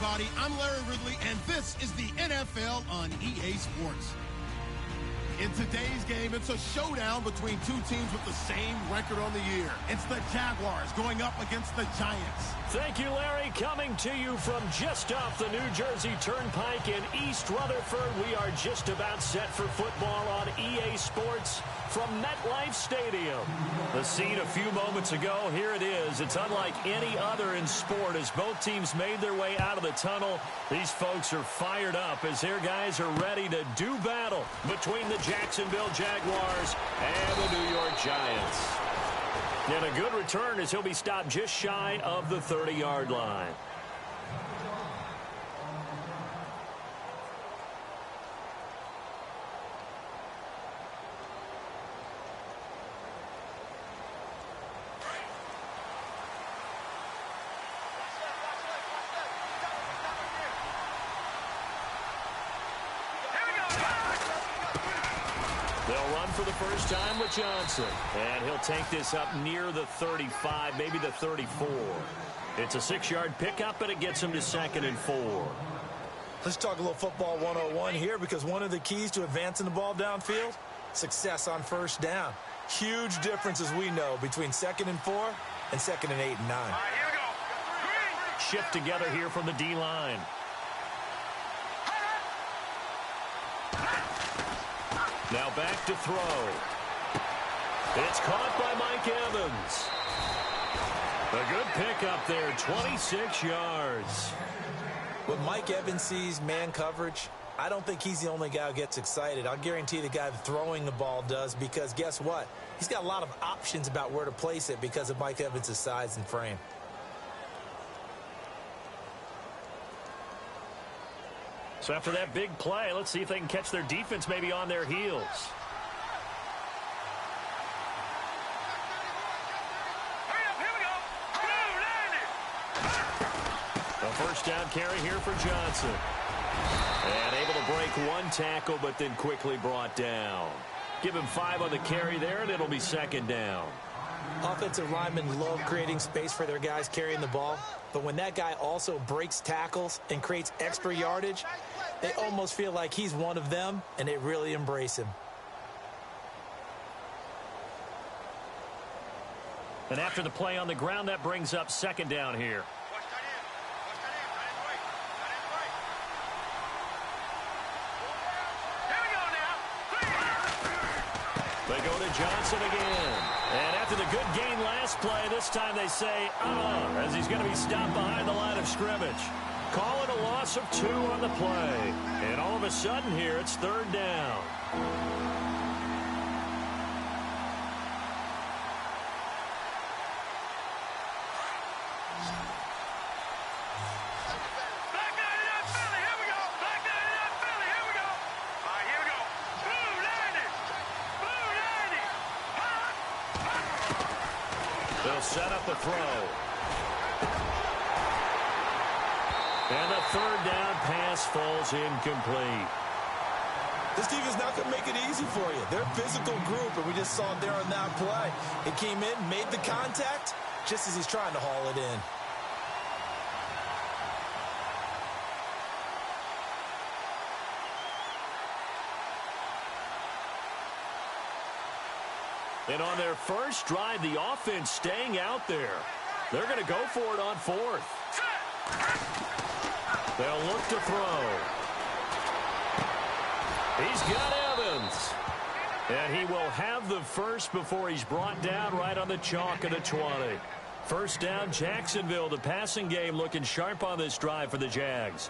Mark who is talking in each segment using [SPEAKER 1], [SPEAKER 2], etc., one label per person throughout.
[SPEAKER 1] everybody. I'm Larry Ridley, and this is the NFL on EA Sports. In today's game, it's a showdown between two teams with the same record on the year. It's the Jaguars going up against the Giants.
[SPEAKER 2] Thank you, Larry. Coming to you from just off the New Jersey Turnpike in East Rutherford, we are just about set for football on EA Sports from MetLife Stadium. The scene a few moments ago, here it is. It's unlike any other in sport as both teams made their way out of the tunnel. These folks are fired up as their guys are ready to do battle between the Jacksonville Jaguars and the New York Giants. And a good return as he'll be stopped just shy of the 30-yard line. They'll run for the first time with Johnson. And he'll take this up near the 35, maybe the 34. It's a 6-yard pickup, and it gets him to 2nd and 4.
[SPEAKER 3] Let's talk a little football 101 here, because one of the keys to advancing the ball downfield, success on first down. Huge difference, as we know, between 2nd and 4 and 2nd and 8 and 9.
[SPEAKER 4] All right, here we go.
[SPEAKER 2] Shift together here from the D-line. Now back to throw. It's caught by Mike Evans. A good pickup there, 26 yards.
[SPEAKER 3] When Mike Evans sees man coverage, I don't think he's the only guy who gets excited. I'll guarantee the guy throwing the ball does, because guess what? He's got a lot of options about where to place it because of Mike Evans' size and frame.
[SPEAKER 2] So after that big play, let's see if they can catch their defense maybe on their heels.
[SPEAKER 4] Here we go.
[SPEAKER 2] A first down carry here for Johnson. And able to break one tackle, but then quickly brought down. Give him 5 on the carry there, and it'll be 2nd down.
[SPEAKER 3] Offensive linemen love creating space for their guys carrying the ball, but when that guy also breaks tackles and creates extra yardage, they almost feel like he's one of them, and they really embrace him.
[SPEAKER 2] And after the play on the ground, that brings up 2nd down here. They go to Johnson again. And after the good gain last play, this time they say, as he's going to be stopped behind the line of scrimmage. Call it a loss of 2 on the play. And all of a sudden here, it's 3rd down. They'll set up a throw. And the 3rd down pass falls incomplete.
[SPEAKER 3] This team is not going to make it easy for you. They're a physical group, and we just saw it there on that play. It came in, made the contact, just as he's trying to haul it in.
[SPEAKER 2] And on their first drive, the offense staying out there. They're going to go for it on 4th. They'll look to throw. He's got Evans. And he will have the first before he's brought down right on the chalk of the 20. First down, Jacksonville. The passing game looking sharp on this drive for the Jags.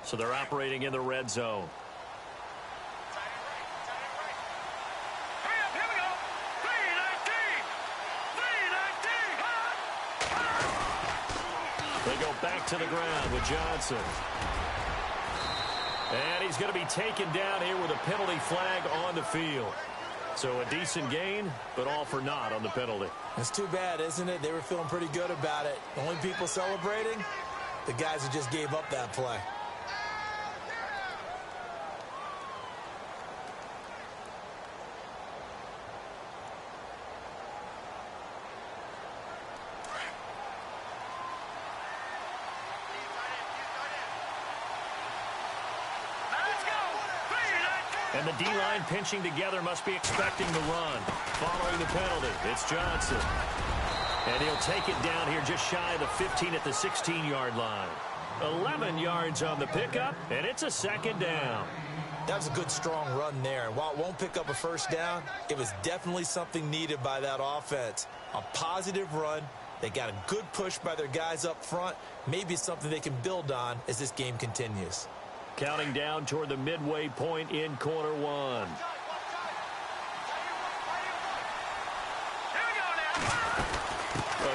[SPEAKER 2] So they're operating in the red zone. They go back to the ground with Johnson. And he's going to be taken down here with a penalty flag on the field. So a decent gain, but all for naught on the penalty.
[SPEAKER 3] It's too bad, isn't it? They were feeling pretty good about it. The only people celebrating, the guys who just gave up that play.
[SPEAKER 2] And the D-line pinching together must be expecting the run. Following the penalty, it's Johnson. And he'll take it down here just shy of the 15 at the 16-yard line. 11 yards on the pickup, and it's a second down.
[SPEAKER 3] That was a good, strong run there. And while it won't pick up a first down, it was definitely something needed by that offense. A positive run. They got a good push by their guys up front. Maybe something they can build on as this game continues.
[SPEAKER 2] Counting down toward the midway point in quarter one.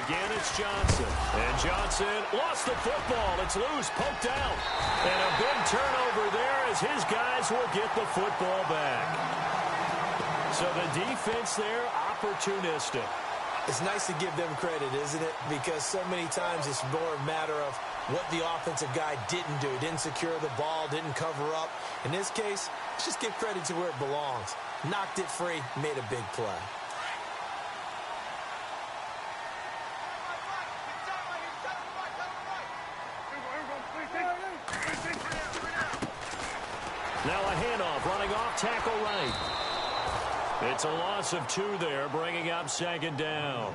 [SPEAKER 2] Again, it's Johnson. And Johnson lost the football. It's loose, poked out. And a big turnover there as his guys will get the football back. So the defense there, opportunistic.
[SPEAKER 3] It's nice to give them credit, isn't it? Because so many times it's more a matter of what the offensive guy didn't do. Didn't secure the ball, didn't cover up. In this case, let's just give credit to where it belongs. Knocked it free, made a big play.
[SPEAKER 2] Now a handoff, running off tackle right. It's a loss of 2 there, bringing up second down.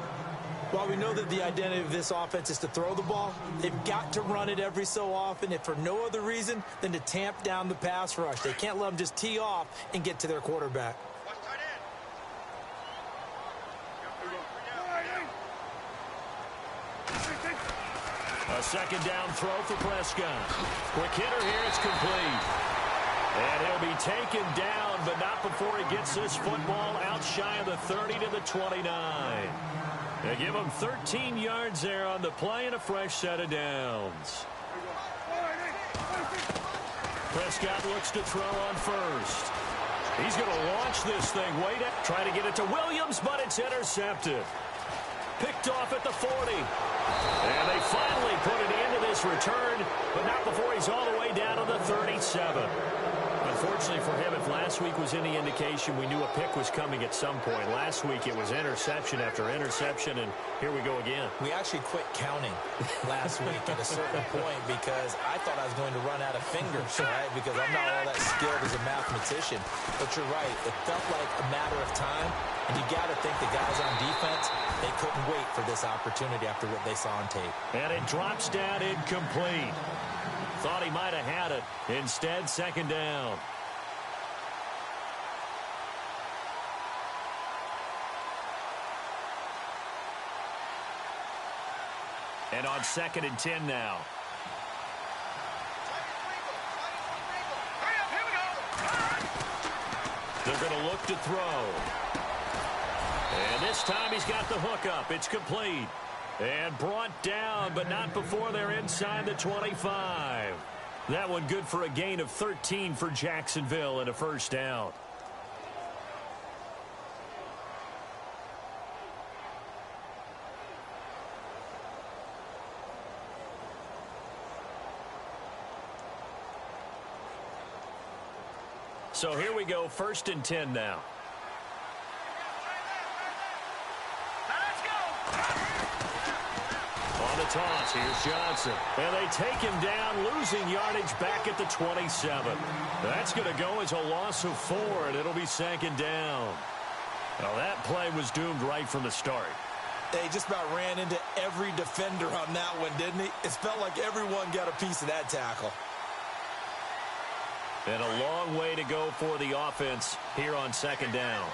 [SPEAKER 3] While we know that the identity of this offense is to throw the ball, they've got to run it every so often, if for no other reason than to tamp down the pass rush. They can't let them just tee off and get to their quarterback.
[SPEAKER 2] A second down throw for Prescott. Quick hitter here, it's complete. And he'll be taken down, but not before he gets this football out shy of the 30 to the 29. They give him 13 yards there on the play and a fresh set of downs. Prescott looks to throw on first. He's going to launch this thing. Wait, try to get it to Williams, but it's intercepted. Picked off at the 40. And they finally put an end to this return, but not before he's all the way down to the 37. Unfortunately for him, if last week was any indication, we knew a pick was coming at some point. Last week it was interception after interception, and here we go again.
[SPEAKER 3] We actually quit counting last week at a certain point because I thought I was going to run out of fingers, right? Because I'm not all that skilled as a mathematician. But you're right. It felt like a matter of time, and you got to think the guys on defense, they couldn't wait for this opportunity after what they saw on tape.
[SPEAKER 2] And it drops down incomplete. Thought he might have had it. Instead, second down. And on 2nd and 10 now. They're going to look to throw. And this time he's got the hook up. It's complete. And brought down, but not before they're inside the 25. That one good for a gain of 13 for Jacksonville and a first down. So here we go, 1st and 10 now. On the toss, here's Johnson. And they take him down, losing yardage back at the 27. That's going to go as a loss of 4, and it'll be 2nd down. Well, that play was doomed right from the start.
[SPEAKER 3] They just about ran into every defender on that one, didn't he? It felt like everyone got a piece of that tackle.
[SPEAKER 2] And a long way to go for the offense here on 2nd down.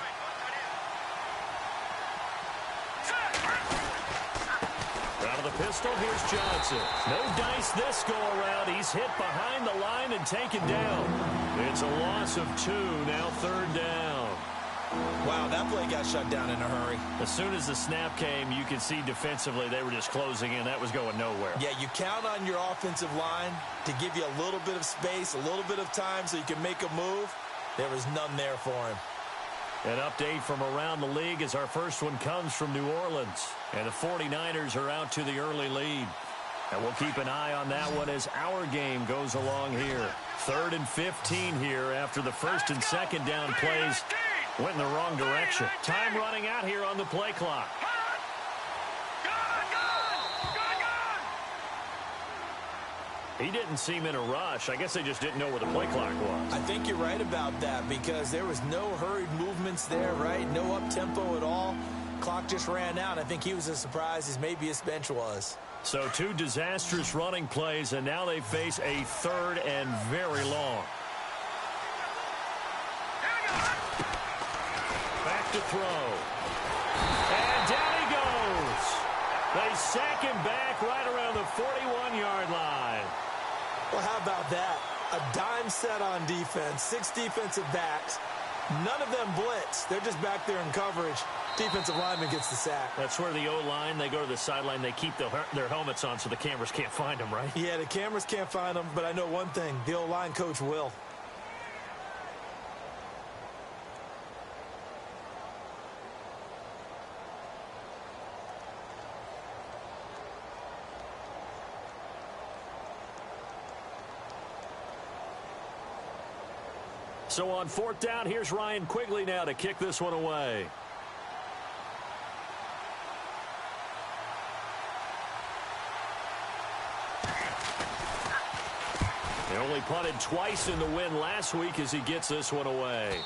[SPEAKER 2] Out of the pistol, here's Johnson. No dice this go-around. He's hit behind the line and taken down. It's a loss of 2, now 3rd down.
[SPEAKER 3] Wow, that play got shut down in a hurry.
[SPEAKER 2] As soon as the snap came, you could see defensively they were just closing in. That was going nowhere.
[SPEAKER 3] Yeah, you count on your offensive line to give you a little bit of space, a little bit of time so you can make a move. There was none there for him.
[SPEAKER 2] An update from around the league as our first one comes from New Orleans. And the 49ers are out to the early lead. And we'll keep an eye on that one as our game goes along here. 3rd and 15 here after the 1st and 2nd down plays went in the wrong direction. Time running out here on the play clock. He didn't seem in a rush. I guess they just didn't know where the play clock was.
[SPEAKER 3] I think you're right about that because there was no hurried movements there, right? No up-tempo at all. Clock just ran out. I think he was as surprised as maybe his bench was.
[SPEAKER 2] So 2 disastrous running plays, and now they face a 3rd and very long. Back to throw. And down he goes. They sack him back right around the 41-yard line.
[SPEAKER 3] Well, how about that? A dime set on defense, 6 defensive backs. None of them blitz. They're just back there in coverage. Defensive lineman gets the sack.
[SPEAKER 2] That's where the O-line, they go to the sideline, they keep their helmets on so the cameras can't find them, right?
[SPEAKER 3] Yeah, the cameras can't find them, but I know one thing. The O-line coach will.
[SPEAKER 2] So on 4th down, here's Ryan Quigley now to kick this one away. They only punted twice in the win last week as he gets this one away.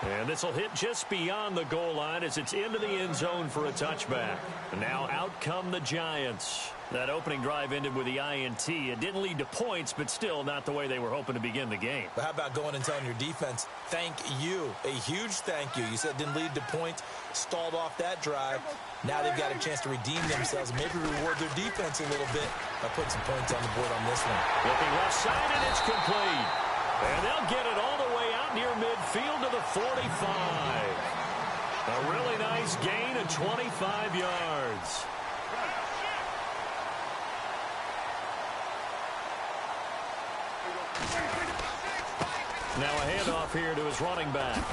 [SPEAKER 2] And this will hit just beyond the goal line as it's into the end zone for a touchback. And now out come the Giants. That opening drive ended with the INT. It didn't lead to points, but still not the way they were hoping to begin the game.
[SPEAKER 3] But how about going and telling your defense, thank you, a huge thank you. You said it didn't lead to points, stalled off that drive. Now they've got a chance to redeem themselves, maybe reward their defense a little bit by putting some points on the board on this one.
[SPEAKER 2] Looking left side, and it's complete. And they'll get it all the way out near midfield to the 45. A really nice gain of 25 yards. Now a handoff here to his running back.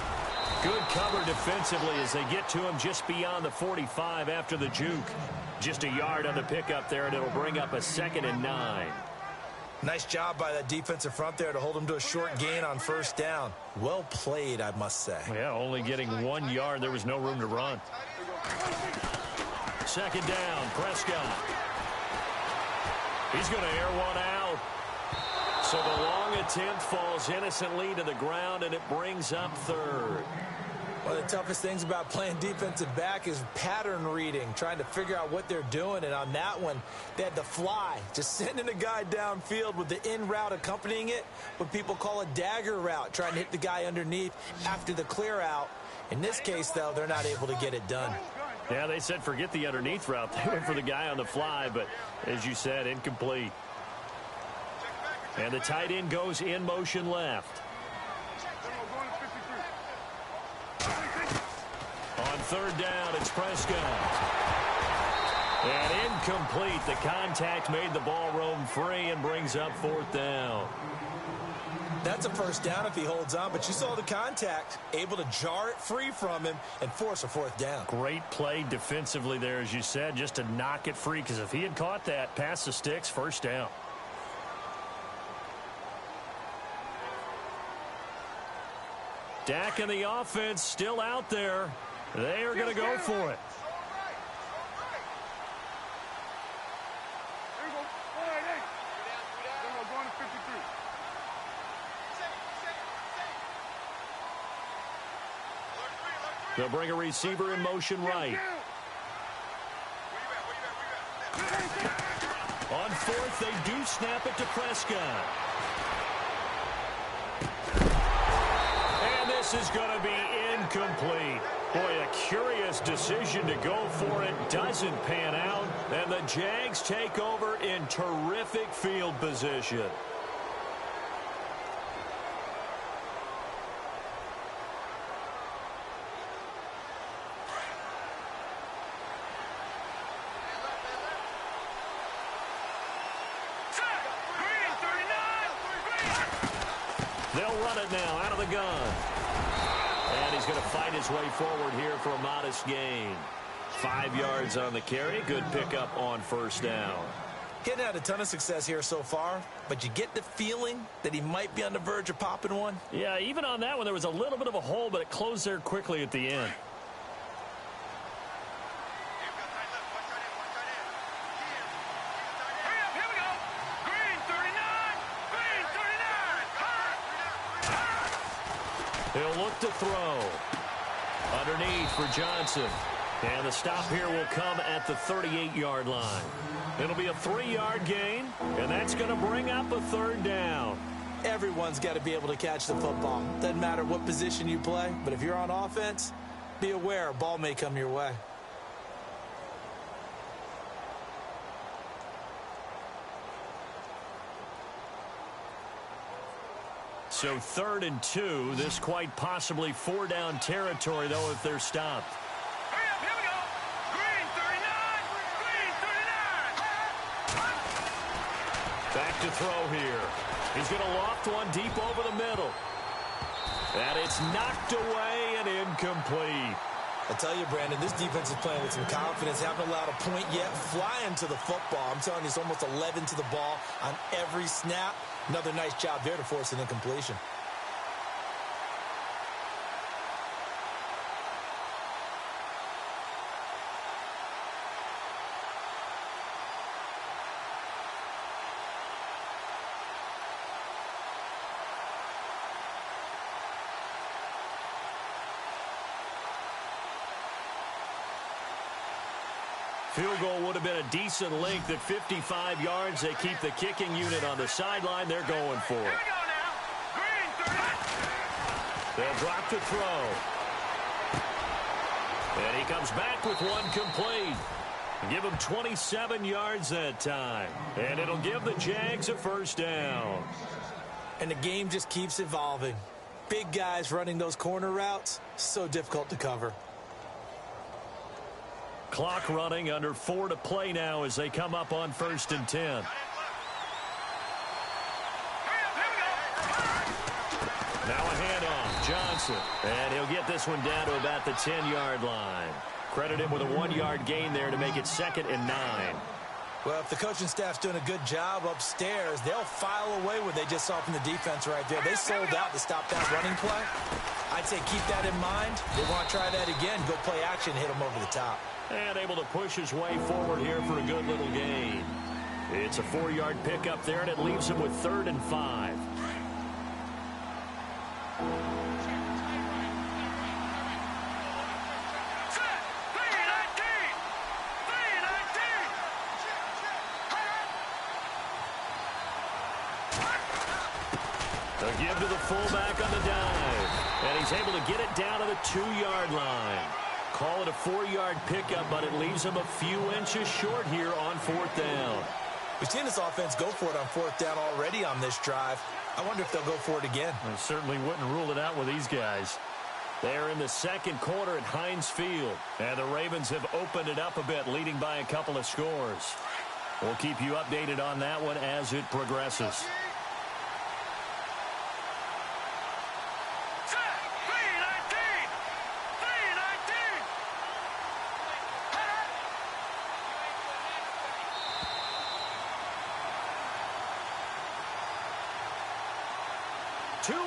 [SPEAKER 2] Good cover defensively as they get to him just beyond the 45 after the juke. Just a yard on the pickup there, and it'll bring up a 2nd and 9.
[SPEAKER 3] Nice job by that defensive front there to hold him to a short gain on 1st down. Well played, I must say.
[SPEAKER 2] Yeah, only getting 1 yard. There was no room to run. 2nd down, Prescott. He's going to air one out. So the long attempt falls innocently to the ground, and it brings up 3rd.
[SPEAKER 3] One of the toughest things about playing defensive back is pattern reading, trying to figure out what they're doing. And on that one, they had the fly, just sending a guy downfield with the in route accompanying it, what people call a dagger route, trying to hit the guy underneath after the clear out. In this case, though, they're not able to get it done.
[SPEAKER 2] Yeah, they said forget the underneath route. They went for the guy on the fly, but as you said, incomplete. And the tight end goes in motion left. On 3rd down, it's Prescott. And incomplete. The contact made the ball roam free and brings up 4th down.
[SPEAKER 3] That's a 1st down if he holds on, but you saw the contact, able to jar it free from him and force a 4th down.
[SPEAKER 2] Great play defensively there, as you said, just to knock it free, because if he had caught that, past the sticks, 1st down. Dak and the offense still out there. They are going to go for it. They'll bring a receiver in motion right. On 4th, they do snap it to Prescott. And this is going to be incomplete. Boy, a curious decision to go for it. Doesn't pan out. And the Jags take over in terrific field position. They'll run it now out of the gun. And he's going to fight his way forward here for a modest gain. 5 yards on the carry. Good pickup on 1st down.
[SPEAKER 3] He hadn't had a ton of success here so far, but you get the feeling that he might be on the verge of popping one.
[SPEAKER 2] Yeah, even on that one, there was a little bit of a hole, but it closed there quickly at the end.
[SPEAKER 4] Here we go. Green.
[SPEAKER 2] He'll look to throw. Underneath for Johnson. And the stop here will come at the 38-yard line. It'll be a 3-yard gain, and that's going to bring up a third down.
[SPEAKER 3] Everyone's got to be able to catch the football. Doesn't matter what position you play, but if you're on offense, be aware a ball may come your way.
[SPEAKER 2] So 3rd and 2. This quite possibly 4-down territory, though, if they're stopped.
[SPEAKER 4] Hurry up, here we go. Green 39. Green 39.
[SPEAKER 2] Back to throw here. He's going to loft one deep over the middle. And it's knocked away and incomplete.
[SPEAKER 3] I tell you, Brandon, this defense is playing with some confidence. Haven't allowed a point yet. Flying to the football. I'm telling you, it's almost 11 to the ball on every snap. Another nice job there to force an incompletion.
[SPEAKER 2] Field goal would have been a decent length at 55 yards. They keep the kicking unit on the sideline. They're going for it.
[SPEAKER 4] Here we go now. Green 39.
[SPEAKER 2] They'll drop to throw. And he comes back with one complete. Give him 27 yards that time. And it'll give the Jags a first down.
[SPEAKER 3] And the game just keeps evolving. Big guys running those corner routes, so difficult to cover.
[SPEAKER 2] Clock running, under 4 to play now as they come up on 1st and 10.
[SPEAKER 4] Hurry up, here we go.
[SPEAKER 2] Now a handoff, Johnson. And he'll get this one down to about the 10-yard line. Credit him with a 1-yard gain there to make it 2nd and 9.
[SPEAKER 3] Well, if the coaching staff's doing a good job upstairs, they'll file away what they just saw from the defense right there. They sold out to stop that running play. I'd say keep that in mind. They want to try that again. Go play action, hit them over the top.
[SPEAKER 2] And able to push his way forward here for a good little gain. It's a 4-yard pickup there, and it leaves him with 3rd and 5.
[SPEAKER 4] Set. 319. 319.
[SPEAKER 2] They'll give to the fullback on the dive. And he's able to get it down to the 2-yard line. Call it a 4-yard pickup, but it leaves him a few inches short here on 4th down.
[SPEAKER 3] We've seen this offense go for it on 4th down already on this drive. I wonder if they'll go for it again.
[SPEAKER 2] I certainly wouldn't rule it out with these guys. They're in the 2nd quarter at Heinz Field. And the Ravens have opened it up a bit, leading by a couple of scores. We'll keep you updated on that one as it progresses.
[SPEAKER 4] Set. 319. 319.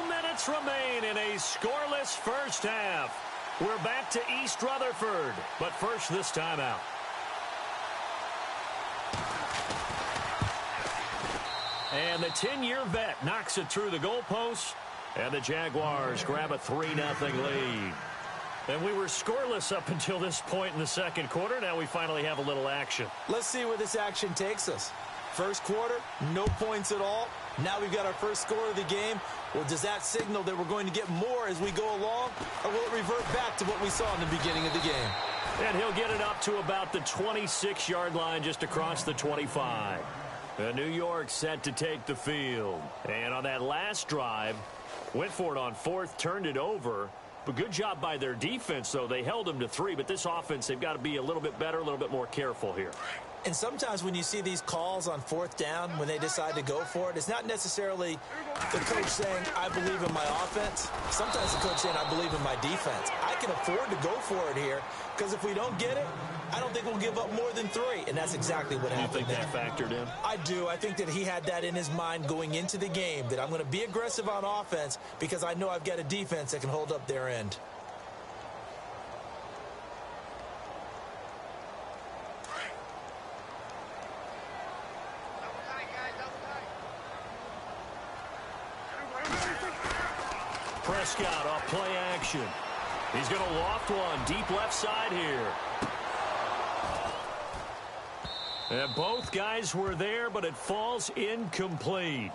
[SPEAKER 2] Minutes remain in a scoreless first half. We're back to East Rutherford, but first this timeout. And the 10-year vet knocks it through the goalposts, and the Jaguars grab a 3-0 lead. And we were scoreless up until this point in the 2nd quarter. Now we finally have a little action.
[SPEAKER 3] Let's see where this action takes us. First quarter, no points at all. Now we've got our first score of the game. Well, does that signal that we're going to get more as we go along? Or will it revert back to what we saw in the beginning of the game?
[SPEAKER 2] And he'll get it up to about the 26-yard line, just across the 25. New York set to take the field. And on that last drive, went for it on 4th, turned it over. But good job by their defense, though. They held them to 3, but this offense, they've got to be a little bit better, a little bit more careful here.
[SPEAKER 3] And sometimes when you see these calls on 4th down, when they decide to go for it, it's not necessarily the coach saying, I believe in my offense. Sometimes the coach saying, I believe in my defense. I can afford to go for it here, because if we don't get it, I don't think we'll give up more than 3. And that's exactly what happened.
[SPEAKER 2] You think that factored in?
[SPEAKER 3] I do. I think that he had that in his mind going into the game, that I'm going to be aggressive on offense because I know I've got a defense that can hold up their end.
[SPEAKER 2] Prescott off play action. He's going to loft one deep left side here. And both guys were there, but it falls incomplete.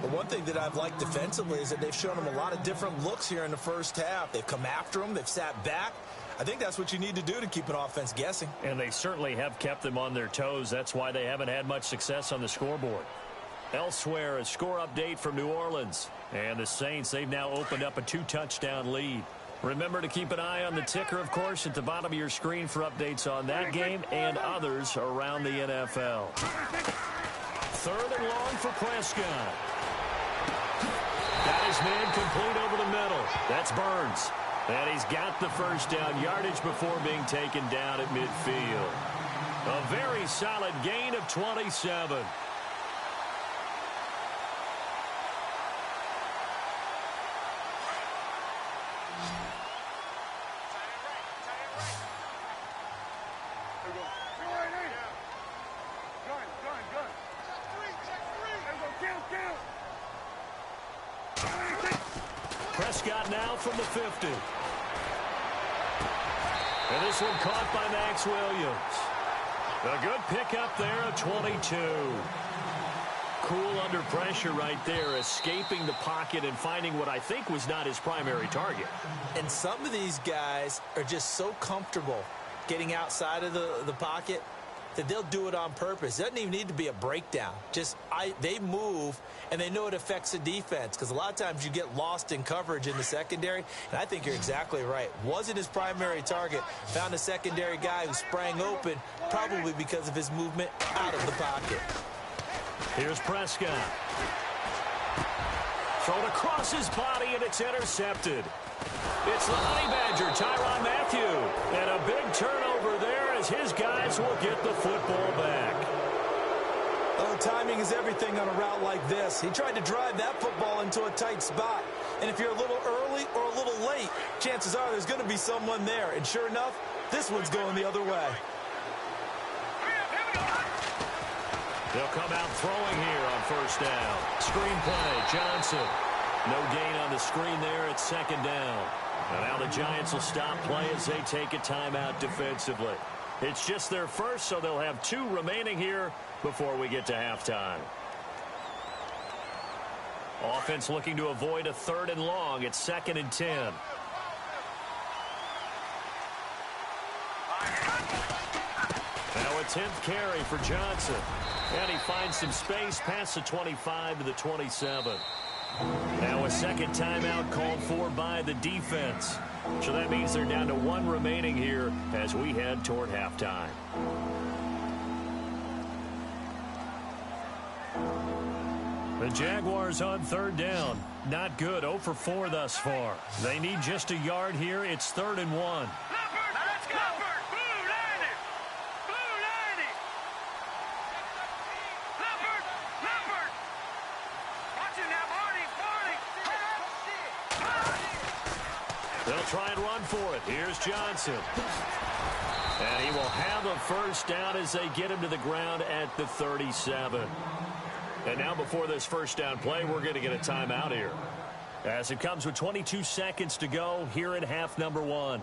[SPEAKER 3] But one thing that I've liked defensively is that they've shown him a lot of different looks here in the first half. They've come after him. They've sat back. I think that's what you need to do to keep an offense guessing.
[SPEAKER 2] And they certainly have kept them on their toes. That's why they haven't had much success on the scoreboard. Elsewhere, a score update from New Orleans. And the Saints, they've now opened up a 2-touchdown lead. Remember to keep an eye on the ticker, of course, at the bottom of your screen for updates on that game and others around the NFL. 3rd and long for Prescott. Got his man complete over the middle. That's Burns. And he's got the first down yardage before being taken down at midfield. A very solid gain of 27. Prescott now from the 50. And this one caught by Max Williams. A good pickup there of 22. Cool under pressure right there, escaping the pocket and finding what I think was not his primary target.
[SPEAKER 3] And some of these guys are just so comfortable getting outside of the pocket that they'll do it on purpose. It doesn't even need to be a breakdown. They move, and they know it affects the defense, because a lot of times you get lost in coverage in the secondary, and I think you're exactly right. Wasn't his primary target. Found a secondary guy who sprang open, probably because of his movement out of the pocket.
[SPEAKER 2] Here's Prescott. Thrown across his body, and it's intercepted. It's the Honey Badger, Tyrann Mathieu. And a big turnover there as his guys will get the football back.
[SPEAKER 3] Oh, timing is everything on a route like this. He tried to drive that football into a tight spot. And if you're a little early or a little late, chances are there's going to be someone there. And sure enough, this one's going the other way.
[SPEAKER 2] They'll come out throwing here on first down. Screen play, Johnson. No gain on the screen there. It's 2nd down. And now the Giants will stop play as they take a timeout defensively. It's just their first, so they'll have 2 remaining here before we get to halftime. Offense looking to avoid a 3rd and long. It's 2nd and 10. Now a 10th carry for Johnson. And he finds some space past the 25 to the 27. Now a 2nd timeout called for by the defense. So that means they're down to 1 remaining here as we head toward halftime. The Jaguars on 3rd down. Not good. 0 for 4 thus far. They need just a yard here. It's 3rd and 1. They'll try and run for it. Here's Johnson. And he will have a first down as they get him to the ground at the 37. And now before this first down play, we're going to get a timeout here, as it comes with 22 seconds to go here in half number 1.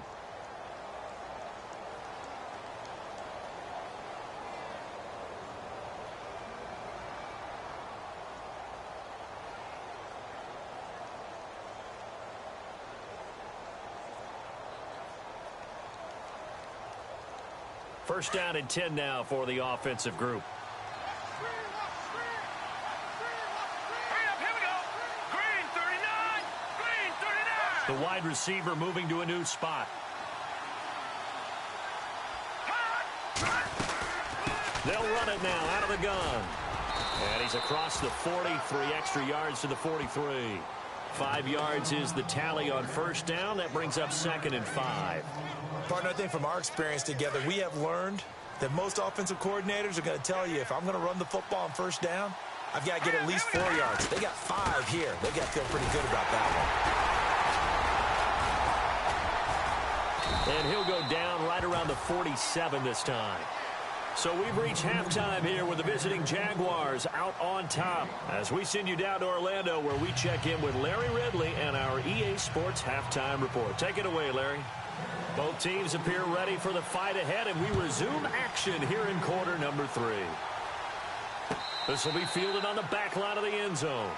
[SPEAKER 2] First down and 10 now for the offensive group. The wide receiver moving to a new spot. They'll run it now out of the gun. And he's across the 40, 3 extra yards to the 43. 5 yards is the tally on first down. That brings up 2nd and 5.
[SPEAKER 3] Partner, I think from our experience together, we have learned that most offensive coordinators are going to tell you, if I'm going to run the football on first down, I've got to get at least 4 yards. They got 5 here. They got to feel pretty good about that one.
[SPEAKER 2] And he'll go down right around the 47 this time. So we've reached halftime here with the visiting Jaguars out on top. As we send you down to Orlando where we check in with Larry Ridley and our EA Sports Halftime Report. Take it away, Larry. Both teams appear ready for the fight ahead, and we resume action here in quarter number 3. This will be fielded on the back line of the end zone.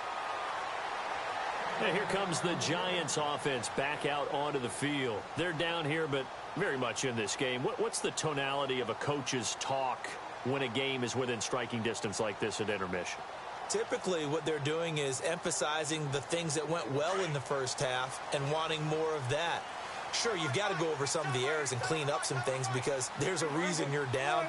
[SPEAKER 2] And here comes the Giants offense back out onto the field. They're down here, but very much in this game. What's the tonality of a coach's talk when a game is within striking distance like this at intermission?
[SPEAKER 3] Typically, what they're doing is emphasizing the things that went well in the first half and wanting more of that. Sure, you've got to go over some of the errors and clean up some things because there's a reason you're down.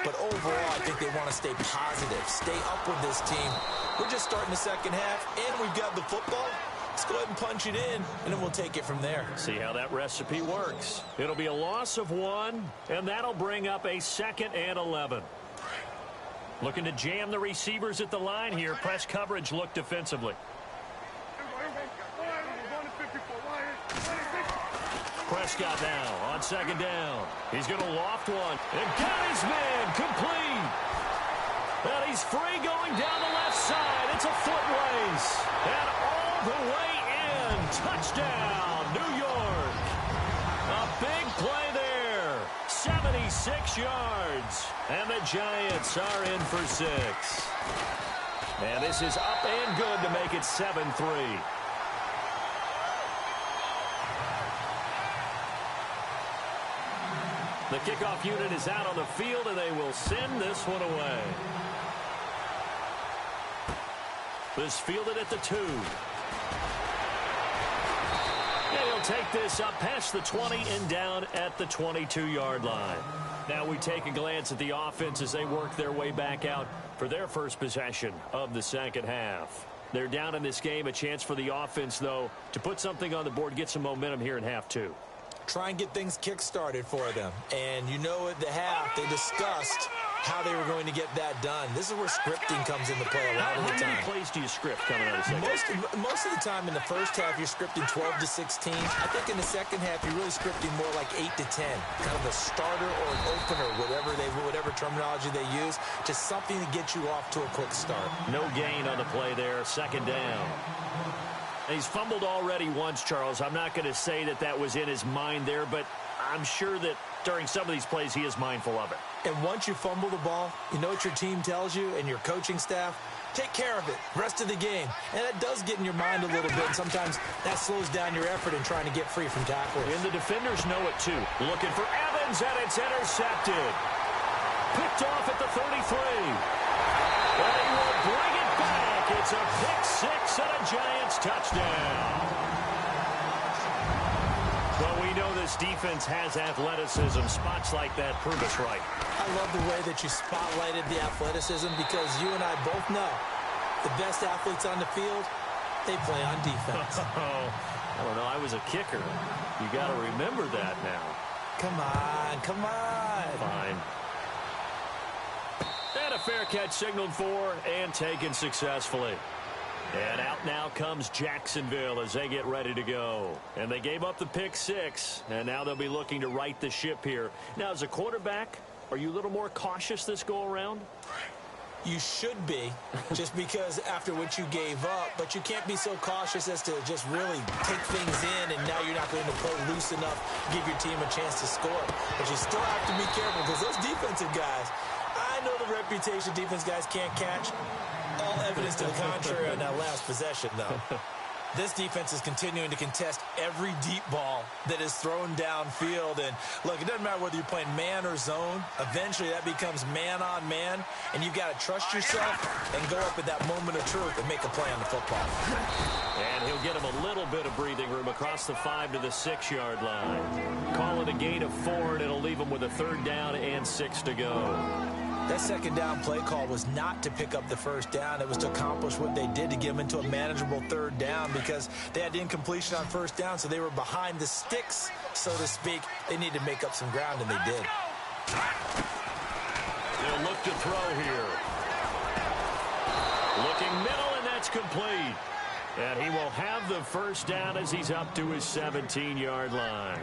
[SPEAKER 3] But overall, I think they want to stay positive, stay up with this team. We're just starting the second half, and we've got the football. Let's go ahead and punch it in, and then we'll take it from there.
[SPEAKER 2] See how that recipe works. It'll be a loss of 1, and that'll bring up a 2nd and 11. Looking to jam the receivers at the line here. Press coverage look defensively. Prescott now on 2nd down. He's going to loft one and got his man complete. And he's free going down the left side. It's a foot race. And all the way in. Touchdown, New York. A big play there. 76 yards. And the Giants are in for 6. And this is up and good to make it 7-3. The kickoff unit is out on the field, and they will send this one away. This fielded at the 2. And he'll take this up past the 20 and down at the 22-yard line. Now we take a glance at the offense as they work their way back out for their first possession of the second half. They're down in this game. A chance for the offense, though, to put something on the board, get some momentum here in half 2.
[SPEAKER 3] Try and get things kick-started for them. And you know at the half, they discussed how they were going to get that done. This is where scripting comes into play a lot of the time.
[SPEAKER 2] How many plays do you script coming out of the second?
[SPEAKER 3] Most of the time in the first half, you're scripting 12 to 16. I think in the second half, you're really scripting more like 8 to 10. Kind of a starter or an opener, whatever terminology they use. Just something to get you off to a quick start.
[SPEAKER 2] No gain on the play there. 2nd down. He's fumbled already once, Charles. I'm not going to say that that was in his mind there, but I'm sure that during some of these plays he is mindful of it.
[SPEAKER 3] And once you fumble the ball, you know what your team tells you and your coaching staff? Take care of it. Rest of the game. And that does get in your mind a little bit. And sometimes that slows down your effort in trying to get free from tackles.
[SPEAKER 2] And the defenders know it, too. Looking for Evans, and it's intercepted. Picked off at the 33. And he will bring it back. It's a pick 6 and a Giants touchdown. Well, we know this defense has athleticism. Spots like that prove us right.
[SPEAKER 3] I love the way that you spotlighted the athleticism because you and I both know the best athletes on the field, they play on defense.
[SPEAKER 2] I don't know. I was a kicker. You got to remember that now.
[SPEAKER 3] Come on, come on.
[SPEAKER 2] Fine. And a fair catch signaled for and taken successfully. And out now comes Jacksonville as they get ready to go. And they gave up the pick 6, and now they'll be looking to right the ship here. Now, as a quarterback, are you a little more cautious this go-around?
[SPEAKER 3] You should be, just because after what you gave up, but you can't be so cautious as to just really take things in, and now you're not going to play loose enough, give your team a chance to score. But you still have to be careful because those defensive guys, I know the reputation defense guys can't catch. All evidence to the contrary on that last possession, though. This defense is continuing to contest every deep ball that is thrown downfield. And, look, it doesn't matter whether you're playing man or zone. Eventually, that becomes man-on-man, and you've got to trust yourself and go up at that moment of truth and make a play on the football.
[SPEAKER 2] And he'll get him a little bit of breathing room across the 5 to the 6-yard line. Call it a gain of 4, and it'll leave him with a 3rd down and 6 to go.
[SPEAKER 3] That 2nd down play call was not to pick up the 1st down. It was to accomplish what they did to get them into a manageable 3rd down because they had incompletion on 1st down, so they were behind the sticks, so to speak. They needed to make up some ground, and they did.
[SPEAKER 2] They'll look to throw here. Looking middle, and that's complete. And he will have the 1st down as he's up to his 17-yard line.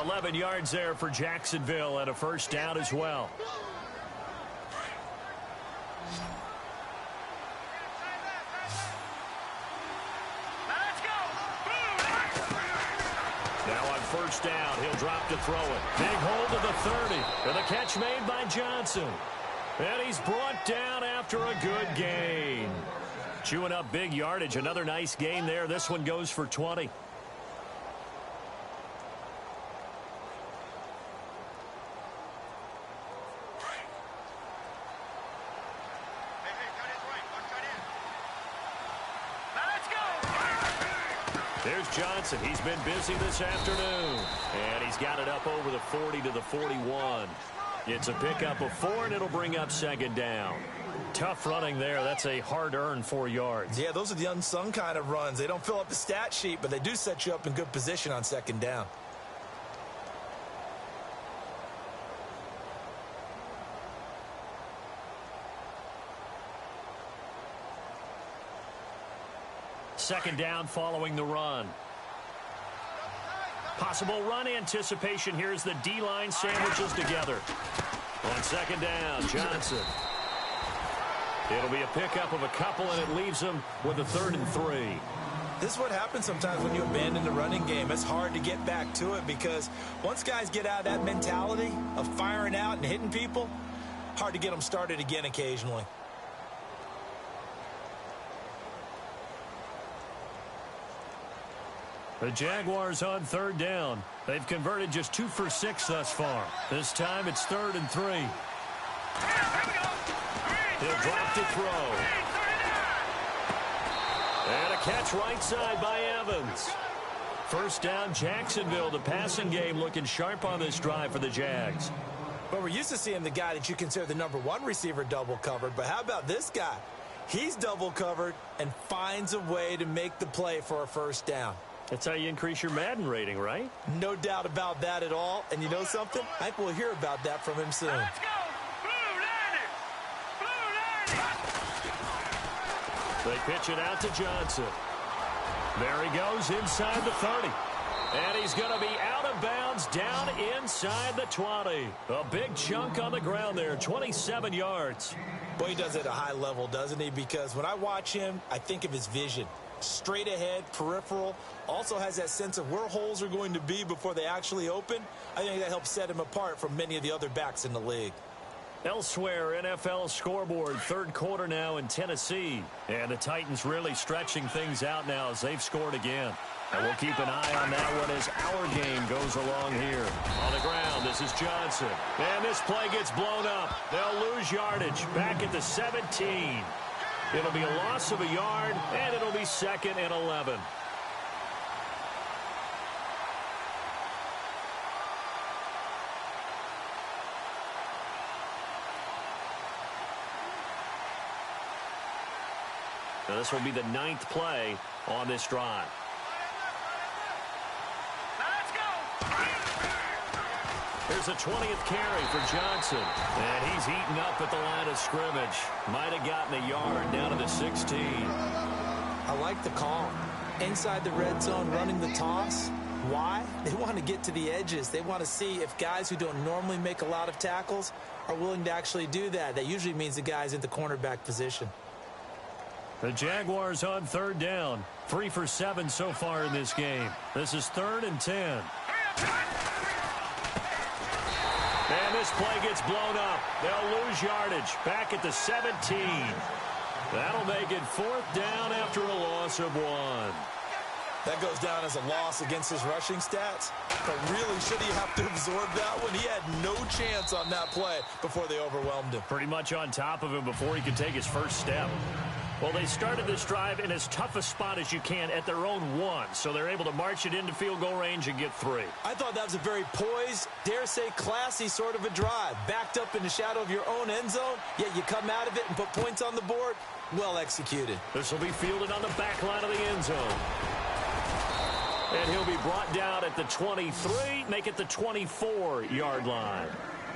[SPEAKER 2] 11 yards there for Jacksonville and a 1st down as well. first down. He'll drop to throw it. Big hold to the 30. And the catch made by Johnson. And he's brought down after a good gain. Chewing up big yardage. Another nice gain there. This one goes for 20. There's Johnson. He's been busy this afternoon. And he's got it up over the 40 to the 41. It's a pickup of 4, and it'll bring up second down. Tough running there. That's a hard-earned 4 yards.
[SPEAKER 3] Yeah, those are the unsung kind of runs. They don't fill up the stat sheet, but they do set you up in good position on second down.
[SPEAKER 2] Second down following the run. Possible run anticipation. Here's the D-line sandwiches together. On second down, Johnson. It'll be a pickup of a couple, and it leaves them with a 3rd and 3.
[SPEAKER 3] This is what happens sometimes when you abandon the running game. It's hard to get back to it because once guys get out of that mentality of firing out and hitting people, hard to get them started again occasionally.
[SPEAKER 2] The Jaguars on 3rd down. They've converted just 2 for 6 thus far. This time it's 3rd and 3. He'll drop to throw. And a catch right side by Evans. First down, Jacksonville. The passing game looking sharp on this drive for the Jags.
[SPEAKER 3] But we're used to seeing the guy that you consider the #1 receiver double covered. But how about this guy? He's double covered and finds a way to make the play for a first down.
[SPEAKER 2] That's how you increase your Madden rating, right?
[SPEAKER 3] No doubt about that at all. And you know something? I think we'll hear about that from him soon.
[SPEAKER 4] Let's go! Blue line it! Blue line it!
[SPEAKER 2] They pitch it out to Johnson. There he goes inside the 30. And he's going to be out of bounds down inside the 20. A big chunk on the ground there, 27 yards.
[SPEAKER 3] Boy, he does it at a high level, doesn't he? Because when I watch him, I think of his vision. Straight ahead, peripheral, also has that sense of where holes are going to be before they actually open. I think that helps set him apart from many of the other backs in the league.
[SPEAKER 2] Elsewhere, NFL scoreboard, 3rd quarter now in Tennessee. And the Titans really stretching things out now as they've scored again. And we'll keep an eye on that one as our game goes along here. On the ground, this is Johnson. And this play gets blown up. They'll lose yardage back at the 17. It'll be a loss of a yard, and it'll be 2nd and 11. Now this will be the 9th play on this drive.
[SPEAKER 4] Let's go!
[SPEAKER 2] Here's a 20th carry for Johnson. And he's eaten up at the line of scrimmage. Might have gotten a yard down to the 16.
[SPEAKER 3] I like the call. Inside the red zone, running the toss. Why? They want to get to the edges. They want to see if guys who don't normally make a lot of tackles are willing to actually do that. That usually means the guy's in the cornerback position.
[SPEAKER 2] The Jaguars on 3rd down. 3 for 7 so far in this game. This is 3rd and 10. And this play gets blown up. They'll lose yardage back at the 17. That'll make it 4th down after a loss of 1.
[SPEAKER 3] That goes down as a loss against his rushing stats. But really, should he have to absorb that one? He had no chance on that play before they overwhelmed him.
[SPEAKER 2] Pretty much on top of him before he could take his first step. Well, they started this drive in as tough a spot as you can at their own 1, so they're able to march it into field goal range and get 3.
[SPEAKER 3] I thought that was a very poised, dare say classy sort of a drive. Backed up in the shadow of your own end zone, yet you come out of it and put points on the board. Well executed.
[SPEAKER 2] This will be fielded on the back line of the end zone. And he'll be brought down at the 23, make it the 24-yard line.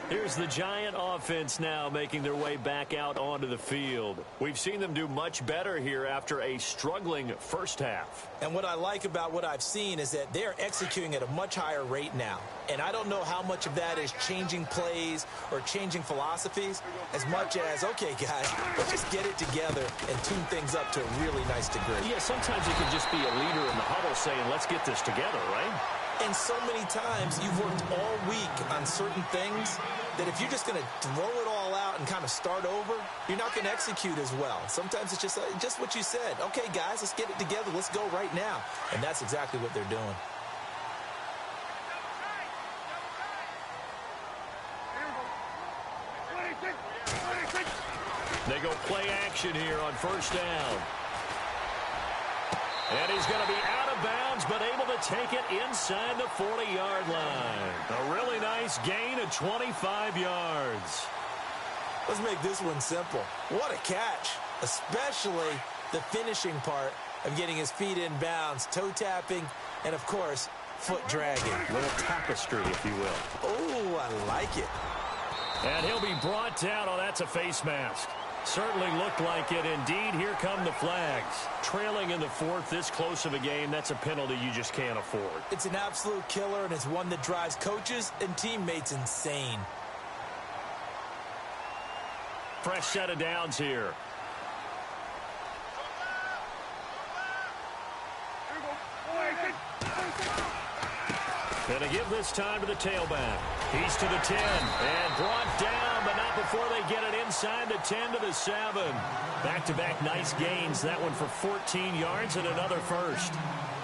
[SPEAKER 2] Here's the Giant offense now making their way back out onto the field. We've seen them do much better here after a struggling first half.
[SPEAKER 3] And what I like about what I've seen is that they're executing at a much higher rate now. And I don't know how much of that is changing plays or changing philosophies as much as, okay, guys, let's just get it together and tune things up to a really nice degree.
[SPEAKER 2] Yeah, sometimes it can just be a leader in the huddle saying, let's get this together, right?
[SPEAKER 3] And so many times you've worked all week on certain things that if you're just going to throw it all out and kind of start over, you're not going to execute as well. Sometimes it's just what you said. Okay, guys, let's get it together. Let's go right now. And that's exactly what they're doing.
[SPEAKER 2] They go play action here on first down. And he's going to be out of bounds, but able to take it inside the 40-yard line. A really nice gain of 25 yards.
[SPEAKER 3] Let's make this one simple. What a catch, especially the finishing part of getting his feet in bounds, toe tapping, and, of course, foot dragging.
[SPEAKER 2] A little tapestry, if you will.
[SPEAKER 3] Oh, I like it.
[SPEAKER 2] And he'll be brought down. Oh, that's a face mask. Certainly looked like it. Indeed, here come the flags. Trailing in the fourth, this close of a game, that's a penalty you just can't afford.
[SPEAKER 3] It's an absolute killer, and it's one that drives coaches and teammates insane.
[SPEAKER 2] Fresh set of downs here. Gonna give this time to the tailback. He's to the 10 and brought down, but not before they get it inside the 10 to the 7. Back-to-back nice gains. That one for 14 yards and another first.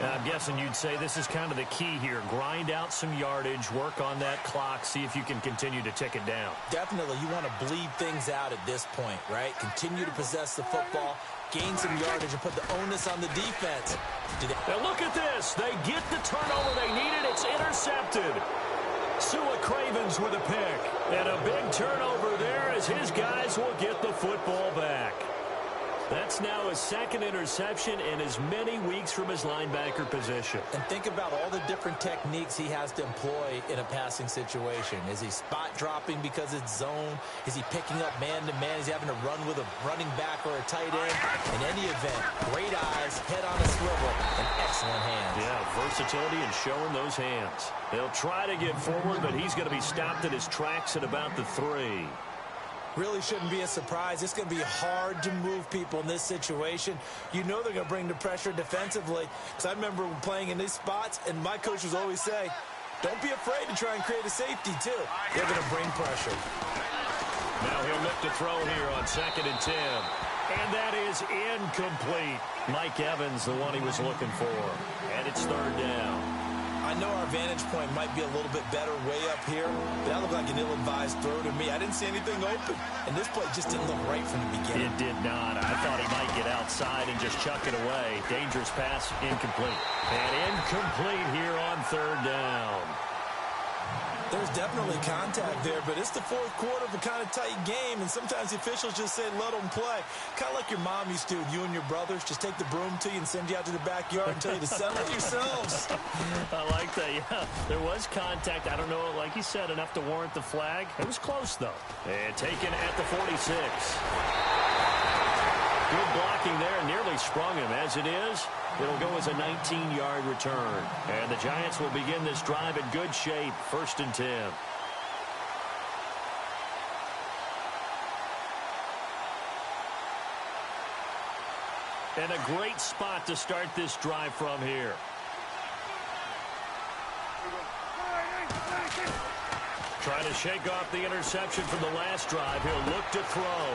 [SPEAKER 2] I'm guessing you'd say this is kind of the key here. Grind out some yardage, work on that clock, see if you can continue to tick it down.
[SPEAKER 3] Definitely. You want to bleed things out at this point, right? Continue to possess the football, gain some yardage, and put the onus on the defense.
[SPEAKER 2] Now look at this. They get the turnover they needed. It's intercepted. Sua Cravens with a pick. And a big turnover there as his guys will get the football back. That's now his second interception in as many weeks from his linebacker position.
[SPEAKER 3] And think about all the different techniques he has to employ in a passing situation. Is he spot dropping because it's zone? Is he picking up man-to-man? Is he having to run with a running back or a tight end? In any event, great eyes, head on a swivel, and excellent hands.
[SPEAKER 2] Yeah, versatility and showing those hands. They'll try to get forward, but he's going to be stopped at his tracks at about the 3.
[SPEAKER 3] Really shouldn't be a surprise. It's going to be hard to move people in this situation. You know they're going to bring the pressure defensively. Because I remember playing in these spots, and my coach would always say, don't be afraid to try and create a safety, too. They're going to bring pressure.
[SPEAKER 2] Now he'll look to throw here on 2nd and 10. And that is incomplete. Mike Evans, the one he was looking for. And it's 3rd down.
[SPEAKER 3] I know our vantage point might be a little bit better way up here, but that looked like an ill-advised throw to me. I didn't see anything open, and this play just didn't look right from the beginning.
[SPEAKER 2] It did not. I thought he might get outside and just chuck it away. Dangerous pass, incomplete. And incomplete here on 3rd down.
[SPEAKER 3] There's definitely contact there, but it's the 4th quarter of a kind of tight game, and sometimes the officials just say, let them play. Kind of like your mom used to, you and your brothers, just take the broom to you and send you out to the backyard and tell you to settle it yourselves.
[SPEAKER 2] I like that, yeah. There was contact. I don't know, like you said, enough to warrant the flag. It was close, though. And taken at the 46. Good blocking there, nearly sprung him. As it is, it'll go as a 19-yard return. And the Giants will begin this drive in good shape, 1st and 10. And a great spot to start this drive from here. Trying to shake off the interception from the last drive. He'll look to throw.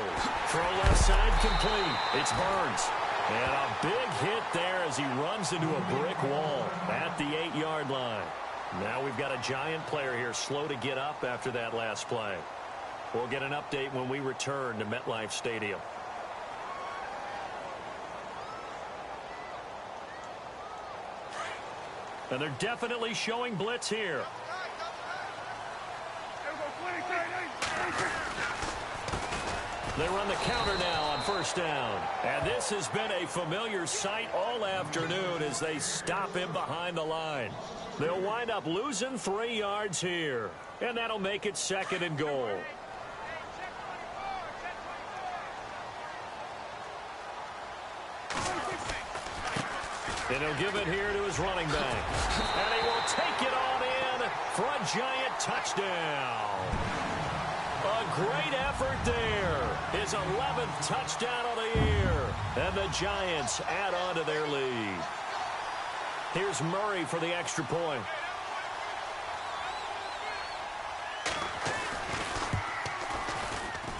[SPEAKER 2] Throw left side complete. It's Burns. And a big hit there as he runs into a brick wall at the 8-yard line. Now we've got a Giant player here slow to get up after that last play. We'll get an update when we return to MetLife Stadium. And they're definitely showing blitz here. They run the counter now on 1st down. And this has been a familiar sight all afternoon as they stop him behind the line. They'll wind up losing 3 yards here. And that'll make it 2nd and goal. And he'll give it here to his running back. And he will take it on in for a Giant touchdown. A great effort there. His 11th touchdown of the year. And the Giants add on to their lead. Here's Murray for the extra point.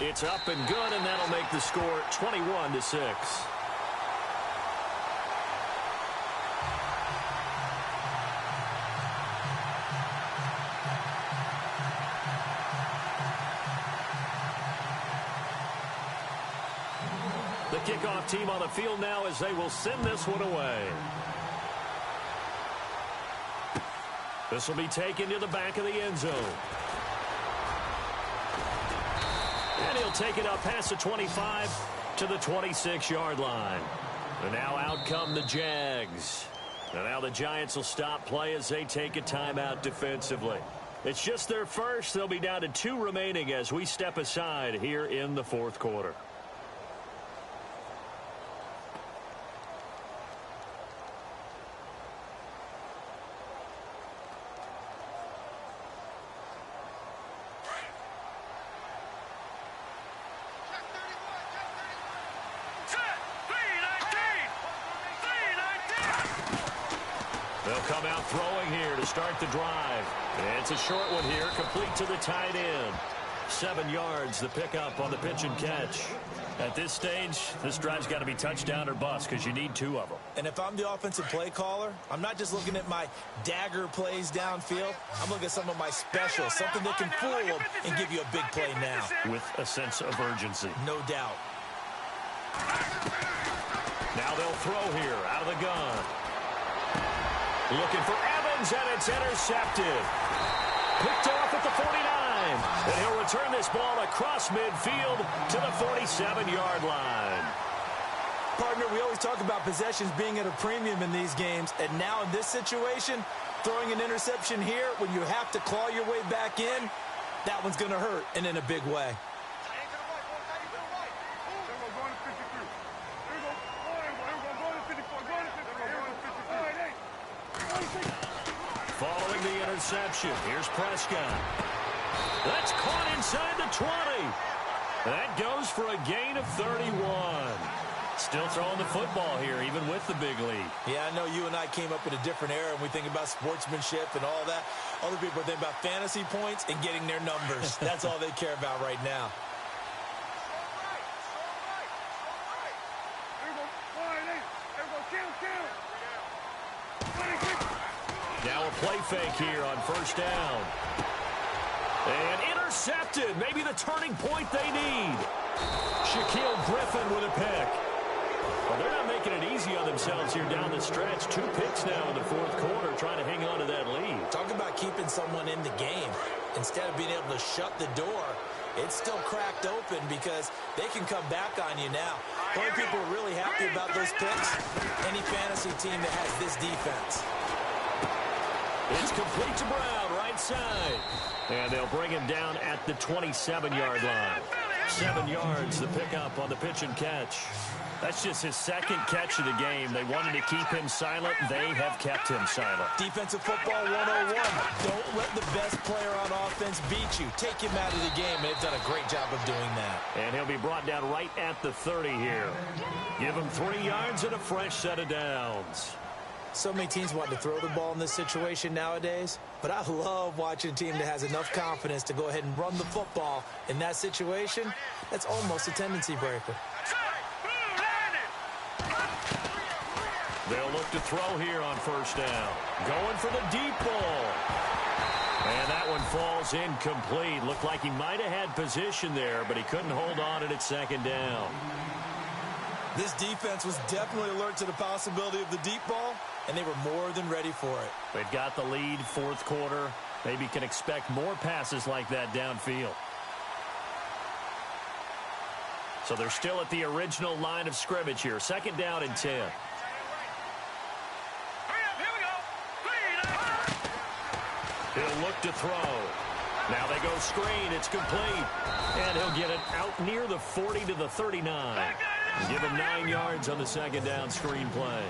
[SPEAKER 2] It's up and good, and that'll make the score 21-6. The kickoff team on the field now as they will send this one away. This will be taken to the back of the end zone. And he'll take it up past the 25 to the 26-yard line. And now out come the Jags. And now the Giants will stop play as they take a timeout defensively. It's just their first. They'll be down to 2 remaining as we step aside here in the fourth quarter. They'll come out throwing here to start the drive. And it's a short one here, complete to the tight end. 7 yards, the pickup on the pitch and catch. At this stage, this drive's got to be touchdown or bust because you need 2 of them.
[SPEAKER 3] And if I'm the offensive play caller, I'm not just looking at my dagger plays downfield. I'm looking at some of my specials, something that can fool them and give you a big play now.
[SPEAKER 2] With a sense of urgency.
[SPEAKER 3] No doubt.
[SPEAKER 2] Now they'll throw here out of the gun. Looking for Evans, and it's intercepted. Picked off at the 49. And he'll return this ball across midfield to the 47-yard line.
[SPEAKER 3] Partner, we always talk about possessions being at a premium in these games. And now in this situation, throwing an interception here when you have to claw your way back in, that one's going to hurt, and in a big way.
[SPEAKER 2] Following the interception, here's Prescott. That's caught inside the 20. That goes for a gain of 31. Still throwing the football here, even with the big lead.
[SPEAKER 3] Yeah, I know you and I came up in a different era, and we think about sportsmanship and all that. Other people think about fantasy points and getting their numbers. That's all they care about right now.
[SPEAKER 2] Now a play fake here on first down. And intercepted. Maybe the turning point they need. Shaquille Griffin with a pick. Well, they're not making it easy on themselves here down the stretch. 2 picks now in the fourth quarter trying to hang on to that lead.
[SPEAKER 3] Talk about keeping someone in the game. Instead of being able to shut the door, it's still cracked open because they can come back on you now. The only people who are really happy about those picks, any fantasy team that has this defense.
[SPEAKER 2] It's complete to Brown, right side. And they'll bring him down at the 27-yard line. 7 yards, the pickup on the pitch and catch. That's just his second catch of the game. They wanted to keep him silent. They have kept him silent.
[SPEAKER 3] Defensive football 101. Don't let the best player on offense beat you. Take him out of the game, and they've done a great job of doing that.
[SPEAKER 2] And he'll be brought down right at the 30 here. Give him 3 yards and a fresh set of downs.
[SPEAKER 3] So many teams want to throw the ball in this situation nowadays, but I love watching a team that has enough confidence to go ahead and run the football in that situation. That's almost a tendency breaker.
[SPEAKER 2] They'll look to throw here on first down. Going for the deep ball. And that one falls incomplete. Looked like he might have had position there, but he couldn't hold on at second down.
[SPEAKER 3] This defense was definitely alert to the possibility of the deep ball, and they were more than ready for it.
[SPEAKER 2] They've got the lead, fourth quarter. Maybe can expect more passes like that downfield. So they're still at the original line of scrimmage here. Second down and 10. He'll look to throw. Now they go screen. It's complete. And he'll get it out near the 40 to the 39. Give him 9 yards on the second down screen play.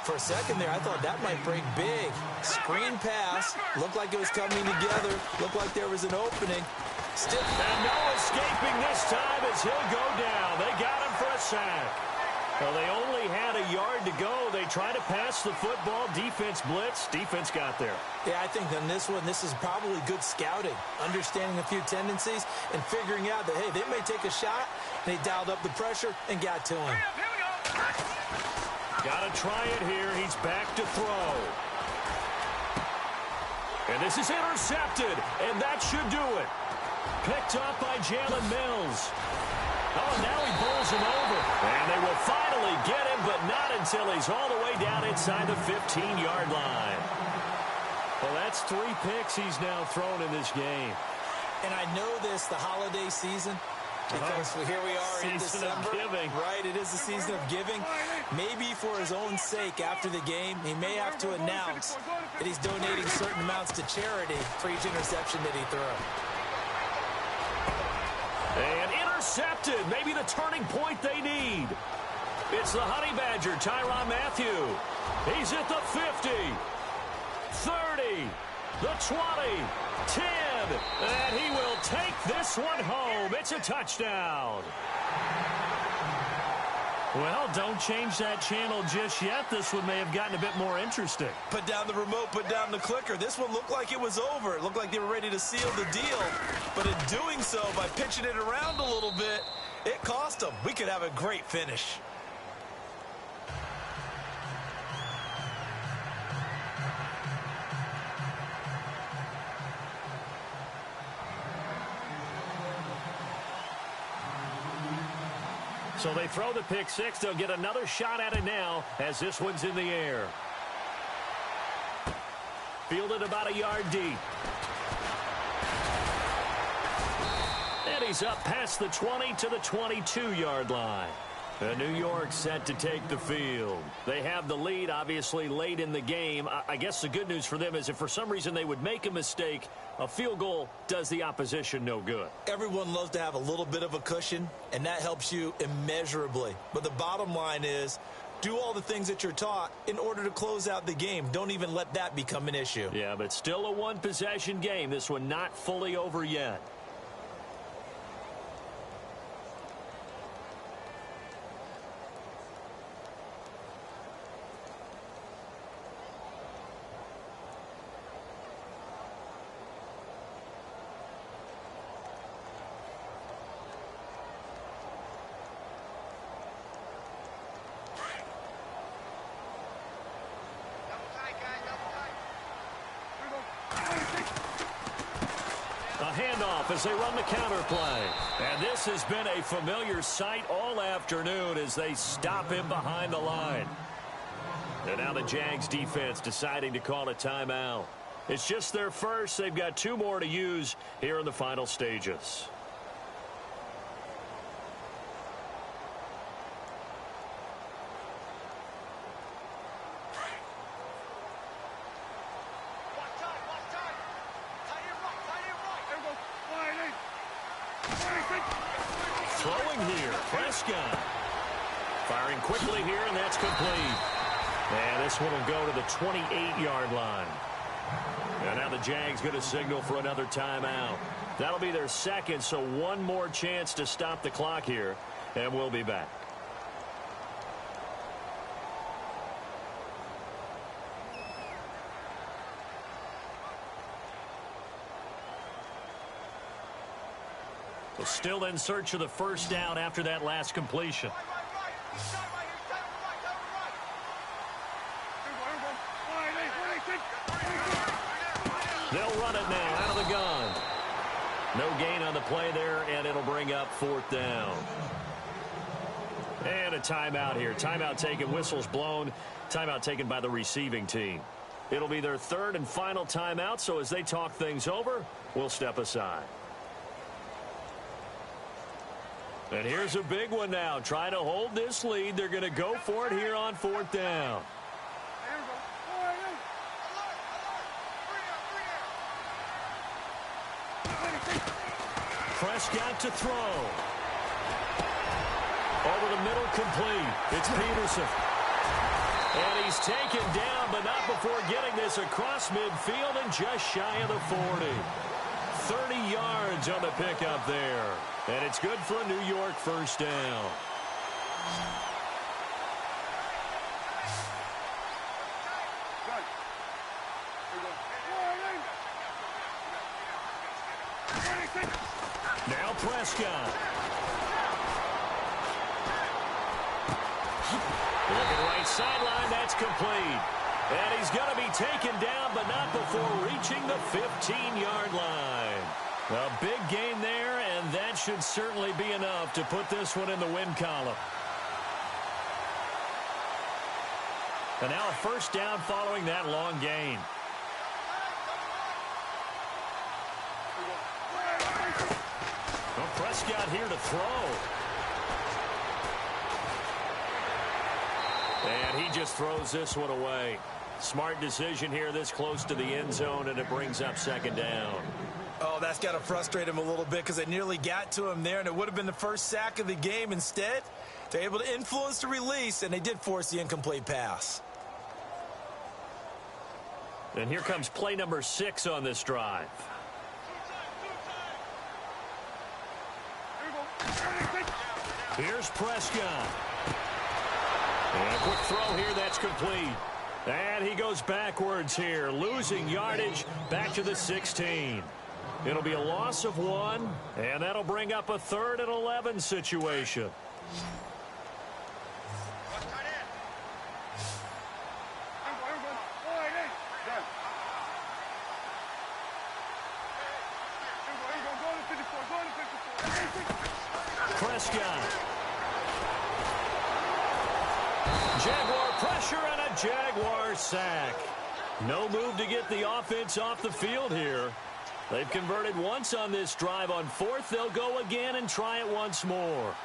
[SPEAKER 3] For a second there, I thought that might break big. Screen pass. Looked like it was coming together. Looked like there was an opening. Still.
[SPEAKER 2] And no escaping this time as he'll go down. They got him for a sack. Well, they only had a yard to go. They tried to pass the football. Defense blitz. Defense got there.
[SPEAKER 3] Yeah, I think on this one, this is probably good scouting, understanding a few tendencies, and figuring out that, hey, they may take a shot. They dialed up the pressure and got to him.
[SPEAKER 4] Here we go.
[SPEAKER 2] Got to try it here. He's back to throw. And this is intercepted, and that should do it. Picked up by Jalen Mills. Oh, now he bowls him over. And they will finally get him, but not until he's all the way down inside the 15-yard line. Well, that's 3 picks he's now thrown in this game.
[SPEAKER 3] And I know this, the holiday season, because here we are in December.
[SPEAKER 2] Season of giving.
[SPEAKER 3] Right, it is the season of giving. Maybe for his own sake after the game, he may have to announce that he's donating certain amounts to charity for each interception that he throws.
[SPEAKER 2] And intercepted. Maybe the turning point they need. It's the Honey Badger, Tyrann Mathieu. He's at the 50, 30, the 20, 10. And he will take this one home. It's a touchdown. Well, don't change that channel just yet. This one may have gotten a bit more interesting.
[SPEAKER 3] Put down the remote, put down the clicker. This one looked like it was over. It looked like they were ready to seal the deal. But in doing so, by pitching it around a little bit, it cost them. We could have a great finish.
[SPEAKER 2] So they throw the pick six. They'll get another shot at it now as this one's in the air. Fielded about a yard deep. And he's up past the 20 to the 22-yard line. And New York set to take the field. They have the lead, obviously, late in the game. I guess the good news for them is if for some reason they would make a mistake, a field goal does the opposition no good.
[SPEAKER 3] Everyone loves to have a little bit of a cushion, and that helps you immeasurably. But the bottom line is, do all the things that you're taught in order to close out the game. Don't even let that become an issue.
[SPEAKER 2] Yeah, but still a one-possession game. This one not fully over yet. Handoff as they run the counter play. And this has been a familiar sight all afternoon as they stop him behind the line. And now the Jags defense deciding to call a timeout. It's just their first. They've got 2 more to use here in the final stages. Throwing here, Prescott. Firing quickly here, and that's complete. And this one will go to the 28-yard line. And now the Jags going to signal for another timeout. That'll be their second, so one more chance to stop the clock here, and we'll be back. So still in search of the first down after that last completion. They'll run it now out of the gun. No gain on the play there, and it'll bring up 4th down. And a timeout here. Timeout taken, whistles blown. Timeout taken by the receiving team. It'll be their 3rd and final timeout, so as they talk things over, we'll step aside. And here's a big one now. Trying to hold this lead. They're going to go for it here on 4th down. Prescott to throw. Over the middle, complete. It's Peterson. And he's taken down, but not before getting this across midfield and just shy of the 40. 30 yards on the pickup there. And it's good for a New York first down. Now Prescott. Looking right sideline, that's complete. And he's going to be taken down, but not before reaching the 15-yard line. A big gain there, and that should certainly be enough to put this one in the win column. And now a first down following that long gain. Well, Prescott here to throw. And he just throws this one away. Smart decision here this close to the end zone, and it brings up second down.
[SPEAKER 3] Oh, that's got to frustrate him a little bit because they nearly got to him there, and it would have been the first sack of the game. Instead, they're able to influence the release, and they did force the incomplete pass.
[SPEAKER 2] And here comes play number 6 on this drive. Here's Prescott. And a quick throw here, that's complete. And he goes backwards here, losing yardage back to the 16. It'll be a loss of 1, and that'll bring up a 3rd and 11 situation. Prescott. Jaguar pressure and a Jaguar sack. No move to get the offense off the field here. They've converted once on this drive. On 4th, they'll go again and try it once more.